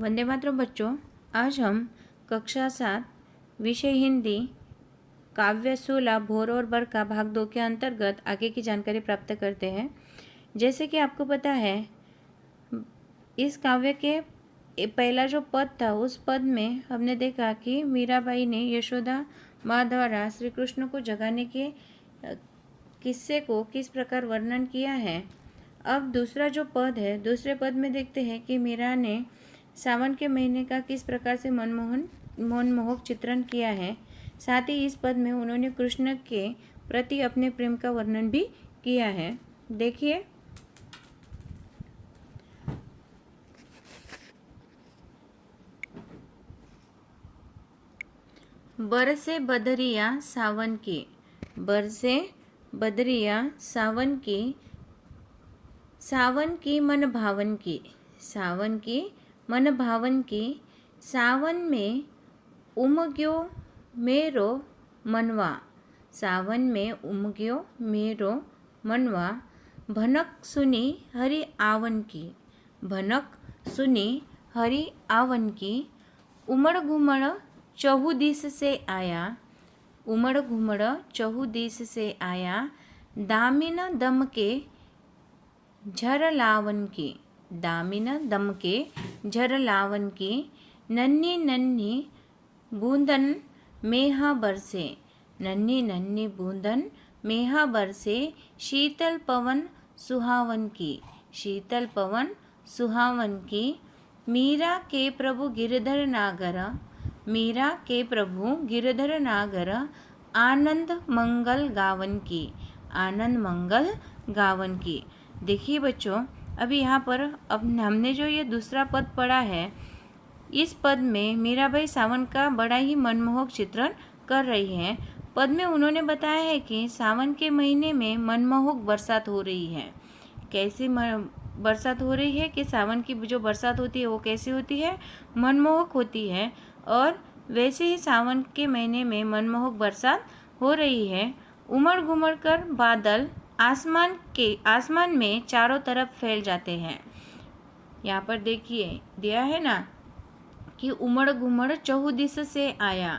वंदे मातरम बच्चों, आज हम कक्षा 7 विषय हिंदी काव्य 16 भोर और बरखा भाग 2 के अंतर्गत आगे की जानकारी प्राप्त करते हैं। जैसे कि आपको पता है, इस काव्य के पहला जो पद था उस पद में हमने देखा कि मीराबाई ने यशोदा माँ द्वारा श्री कृष्ण को जगाने के किस्से को किस प्रकार वर्णन किया है। अब दूसरा जो पद है, दूसरे पद में देखते हैं कि मीरा ने सावन के महीने का किस प्रकार से मनमोहक चित्रण किया है। साथ ही इस पद में उन्होंने कृष्ण के प्रति अपने प्रेम का वर्णन भी किया है। देखिए, बरसे बदरिया सावन की, बरसे बदरिया सावन की मन भावन की, सावन की मन भावन की, सावन में उमग्यो मेरो मनवा, सावन में उमग्यो मेरो मनवा, भनक सुनी हरि आवन की, भनक सुनी हरि आवन की, उमड़ घुमड़ चहुदिस से आया, उमड़ घुमड़ चहुदिस से आया, दामिन दम के झर लावन की, दामिन दम के झर लावन की, नन्ही नन्ही बूंदन मेहा बरसे, नन्ही नन्ही बूंदन मेहा बरसे, शीतल पवन सुहावन की, शीतल पवन सुहावन की, मीरा के प्रभु गिरधर नागर, मीरा के प्रभु गिरधर नागर, आनंद मंगल गावन की, आनंद मंगल गावन की। देखिए बच्चों, अभी यहाँ पर हमने जो ये दूसरा पद पढ़ा है, इस पद में मीराबाई सावन का बड़ा ही मनमोहक चित्रण कर रही हैं। पद में उन्होंने बताया है कि सावन के महीने में मनमोहक बरसात हो रही है। कैसी बरसात हो रही है कि सावन की जो बरसात होती है वो कैसी होती है, मनमोहक होती है। और वैसे ही सावन के महीने में मनमोहक बरसात हो रही है। उमड़ घुमड़ कर बादल आसमान में चारों तरफ फैल जाते हैं। यहाँ पर देखिए दिया है ना कि उमड़ घुमड़ चहुदिश से आया,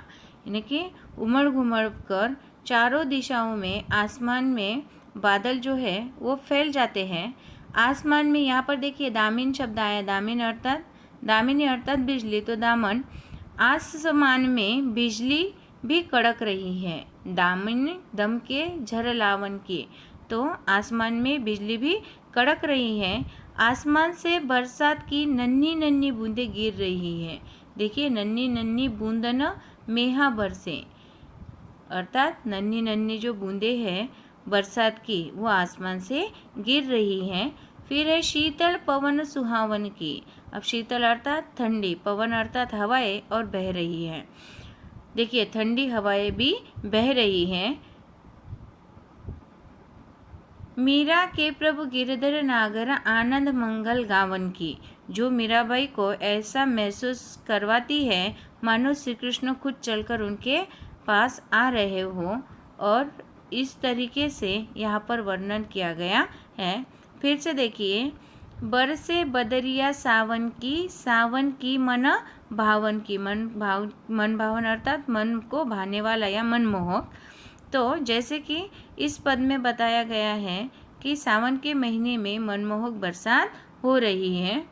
यानी कि उमड़ घुमड़ कर चारों दिशाओं में आसमान में बादल जो है वो फैल जाते हैं। आसमान में यहाँ पर देखिए दामिन शब्द आया, दामिनी अर्थात बिजली, तो दामन, आसमान में बिजली भी कड़क रही है, दामिन दम के झर लावन की, तो आसमान में बिजली भी कड़क रही है। आसमान से बरसात की नन्ही नन्ही बूंदें गिर रही है। देखिए, नन्ही नन्ही बूंदन मेहा बरसे, अर्थात नन्ही नन्ही जो बूंदें हैं बरसात की वो आसमान से गिर रही हैं। फिर है शीतल पवन सुहावन की। अब शीतल अर्थात ठंडी, पवन अर्थात हवाएं और बह रही हैं। देखिए, ठंडी हवाएं भी बह रही हैं। मीरा के प्रभु गिरधर नागर आनंद मंगल गावन की, जो मीराबाई को ऐसा महसूस करवाती है मानो श्री कृष्ण खुद चलकर उनके पास आ रहे हो, और इस तरीके से यहाँ पर वर्णन किया गया है। फिर से देखिए, बरसे बदरिया सावन की मन भावन की, मन भावन अर्थात मन को भाने वाला या मनमोहक। तो जैसे कि इस पद में बताया गया है कि सावन के महीने में मनमोहक बरसात हो रही है।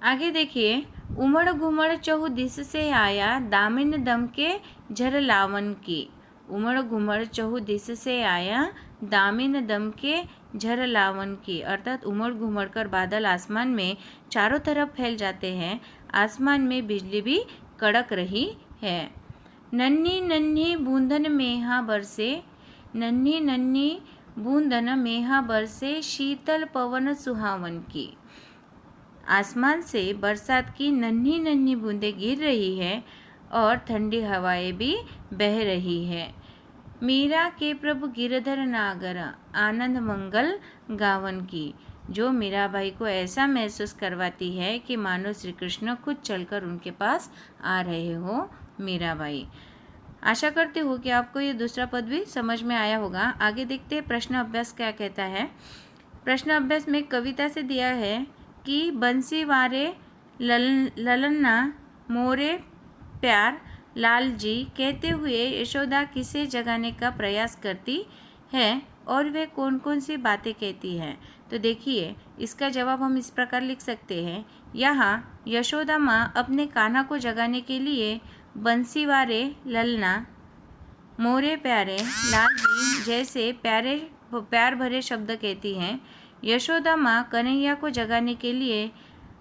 आगे देखिए, उमड़ घुमड़ चहुदिश से आया, दामिन दम के झर लावन की, उमड़ घुमड़ चहुदिश से आया, दामिन दम के झर लावन की, अर्थात उमड़ घुमड़ कर बादल आसमान में चारों तरफ फैल जाते हैं। आसमान में बिजली भी कड़क रही है। नन्ही नन्ही बूंदन मेहा बरसे, नन्ही नन्ही बूंदन मेहा बरसे, शीतल पवन सुहावन की, आसमान से बरसात की नन्ही नन्ही बूंदें गिर रही है और ठंडी हवाएं भी बह रही है। मीरा के प्रभु गिरधर नागर आनंद मंगल गावन की, जो मीराबाई को ऐसा महसूस करवाती है कि मानो श्री कृष्ण खुद चलकर उनके पास आ रहे हो। मीराबाई। आशा करती हूँ कि आपको ये दूसरा पद भी समझ में आया होगा। आगे देखते हैं प्रश्न अभ्यास क्या कहता है। प्रश्न अभ्यास में कविता से दिया है कि बंसी वारे ललन्ना मोरे प्यार लाल जी कहते हुए यशोदा किसे जगाने का प्रयास करती है और वे कौन कौन सी बातें कहती हैं। तो देखिए इसका जवाब हम इस प्रकार लिख सकते हैं। यहाँ यशोदा माँ अपने कान्हा को जगाने के लिए बंसीवारे ललना मोरे प्यारे लाल जी जैसे प्यार भरे शब्द कहती हैं। यशोदा माँ कन्हैया को जगाने के लिए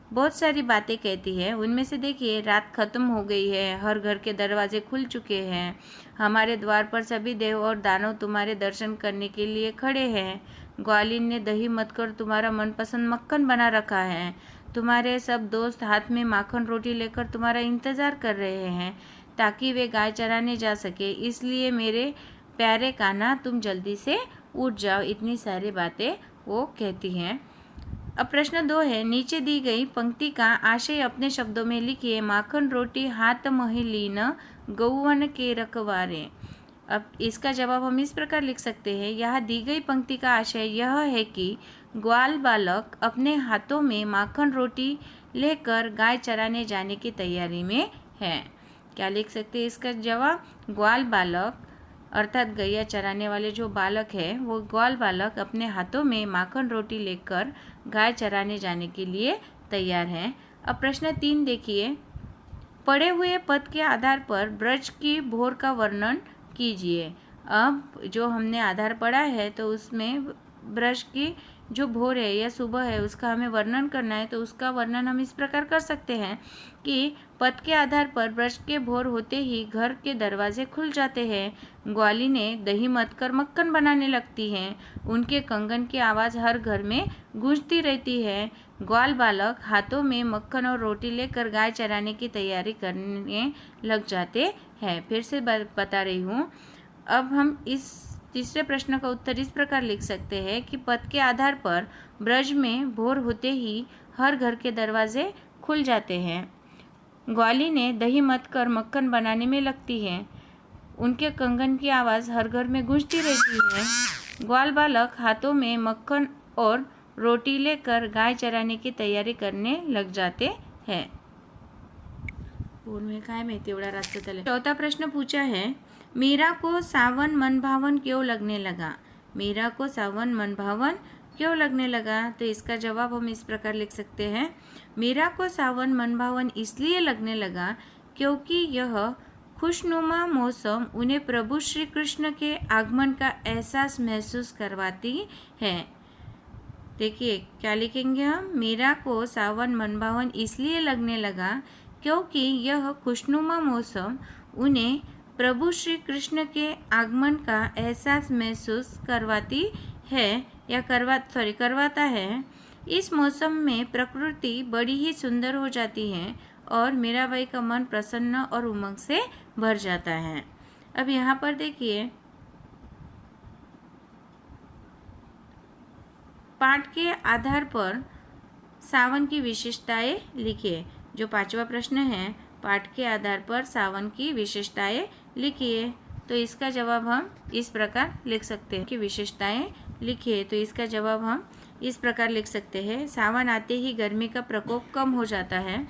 बहुत सारी बातें कहती है। उनमें से देखिए, रात खत्म हो गई है, हर घर के दरवाजे खुल चुके हैं, हमारे द्वार पर सभी देव और दानव तुम्हारे दर्शन करने के लिए खड़े हैं, ग्वालिन ने दही मत कर तुम्हारा मनपसंद मक्खन बना रखा है, तुम्हारे सब दोस्त हाथ में माखन रोटी लेकर तुम्हारा इंतज़ार कर रहे हैं ताकि वे गाय चराने जा सके, इसलिए मेरे प्यारे कान्हा तुम जल्दी से उठ जाओ। इतनी सारी बातें वो कहती हैं। अब प्रश्न 2 है, नीचे दी गई पंक्ति का आशय अपने शब्दों में लिखिए। माखन रोटी हाथ महिलीन गौवन के रखवारे। अब इसका जवाब हम इस प्रकार लिख सकते हैं। यहाँ दी गई पंक्ति का आशय यह है कि ग्वाल बालक अपने हाथों में माखन रोटी लेकर गाय चराने जाने की तैयारी में है। क्या लिख सकते हैं इसका जवाब? ग्वाल बालक अर्थात गैया चराने वाले जो बालक है वो ग्वाल बालक अपने हाथों में माखन रोटी लेकर गाय चराने जाने के लिए तैयार हैं। अब प्रश्न 3 देखिए। पढ़े हुए पद के आधार पर ब्रज की भोर का वर्णन कीजिए। अब जो हमने आधार पढ़ा है तो उसमें ब्रज की जो भोर है या सुबह है उसका हमें वर्णन करना है। तो उसका वर्णन हम इस प्रकार कर सकते हैं कि पद के आधार पर ब्रज के भोर होते ही घर के दरवाजे खुल जाते हैं, ग्वालिनें दही मथ कर मक्खन बनाने लगती हैं, उनके कंगन की आवाज़ हर घर में गूंजती रहती है, ग्वाल बालक हाथों में मक्खन और रोटी लेकर गाय चराने की तैयारी करने लग जाते हैं। फिर से बता रही हूँ। अब हम इस तीसरे प्रश्न का उत्तर इस प्रकार लिख सकते हैं कि पद के आधार पर ब्रज में भोर होते ही हर घर के दरवाजे खुल जाते हैं, ग्वालिनें दही मथ कर मक्खन बनाने में लगती हैं, उनके कंगन की आवाज़ हर घर में गूंजती रहती है, ग्वाल बालक हाथों में मक्खन और रोटी लेकर गाय चराने की तैयारी करने लग जाते हैं। काय माहिती एवढा रास्त झाला। चौथा प्रश्न पूछा है, मीरा को सावन मनभावन क्यों लगने लगा? मीरा को सावन मनभावन क्यों लगने लगा? तो इसका जवाब हम इस प्रकार लिख सकते हैं। मीरा को सावन मनभावन इसलिए लगने लगा क्योंकि यह खुशनुमा मौसम उन्हें प्रभु श्री कृष्ण के आगमन का एहसास महसूस करवाती है। देखिए क्या लिखेंगे हम? मीरा को सावन मनभावन इसलिए लगने लगा क्योंकि यह खुशनुमा मौसम उन्हें प्रभु श्री कृष्ण के आगमन का एहसास महसूस करवाती है या करवाता है। इस मौसम में प्रकृति बड़ी ही सुंदर हो जाती है और मीराबाई का मन प्रसन्न और उमंग से भर जाता है। अब यहाँ पर देखिए, पाठ के आधार पर सावन की विशेषताएं लिखिए। जो 5वां प्रश्न है, पाठ के आधार पर सावन की विशेषताएं लिखिए। तो इसका जवाब हम इस प्रकार लिख सकते हैं कि विशेषताएं लिखिए। तो इसका जवाब हम इस प्रकार लिख सकते हैं। सावन आते ही गर्मी का प्रकोप कम हो जाता है।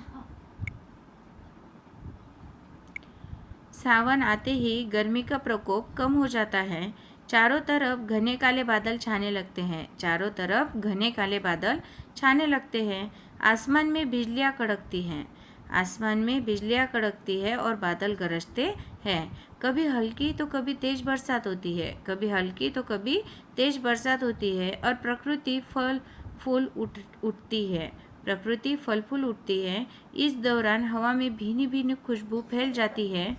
सावन आते ही गर्मी का प्रकोप कम हो जाता है। चारों तरफ घने काले बादल छाने लगते हैं। चारों तरफ घने काले बादल छाने लगते हैं। आसमान में बिजलियाँ कड़कती हैं। आसमान में बिजलियाँ कड़कती है और बादल गरजते हैं। कभी हल्की तो कभी तेज बरसात होती है। कभी हल्की तो कभी तेज बरसात होती है और प्रकृति फल फूल उठती है। प्रकृति फल फूल उठती है। इस दौरान हवा में भीनी भीनी खुशबू फैल जाती है।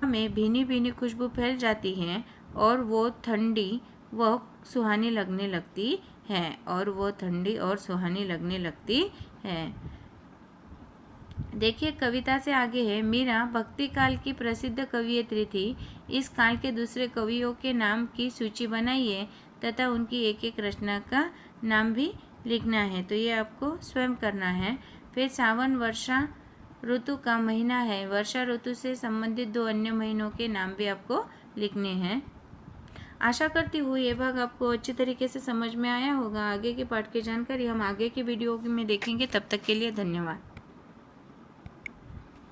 में भीनी भीनी खुशबू फैल जाती है और वो ठंडी व सुहानी लगने लगती है। और वो ठंडी और सुहानी लगने लगती है। देखिए कविता से आगे है, मीरा भक्ति काल की प्रसिद्ध कवियत्री थी। इस काल के दूसरे कवियों के नाम की सूची बनाइए तथा उनकी एक एक रचना का नाम भी लिखना है। तो ये आपको स्वयं करना है। फिर सावन वर्षा ऋतु का महीना है। वर्षा ऋतु से संबंधित 2 अन्य महीनों के नाम भी आपको लिखने हैं। आशा करती हूँ ये भाग आपको अच्छी तरीके से समझ में आया होगा। आगे के पाठ की जानकारी हम आगे की वीडियो में देखेंगे। तब तक के लिए धन्यवाद।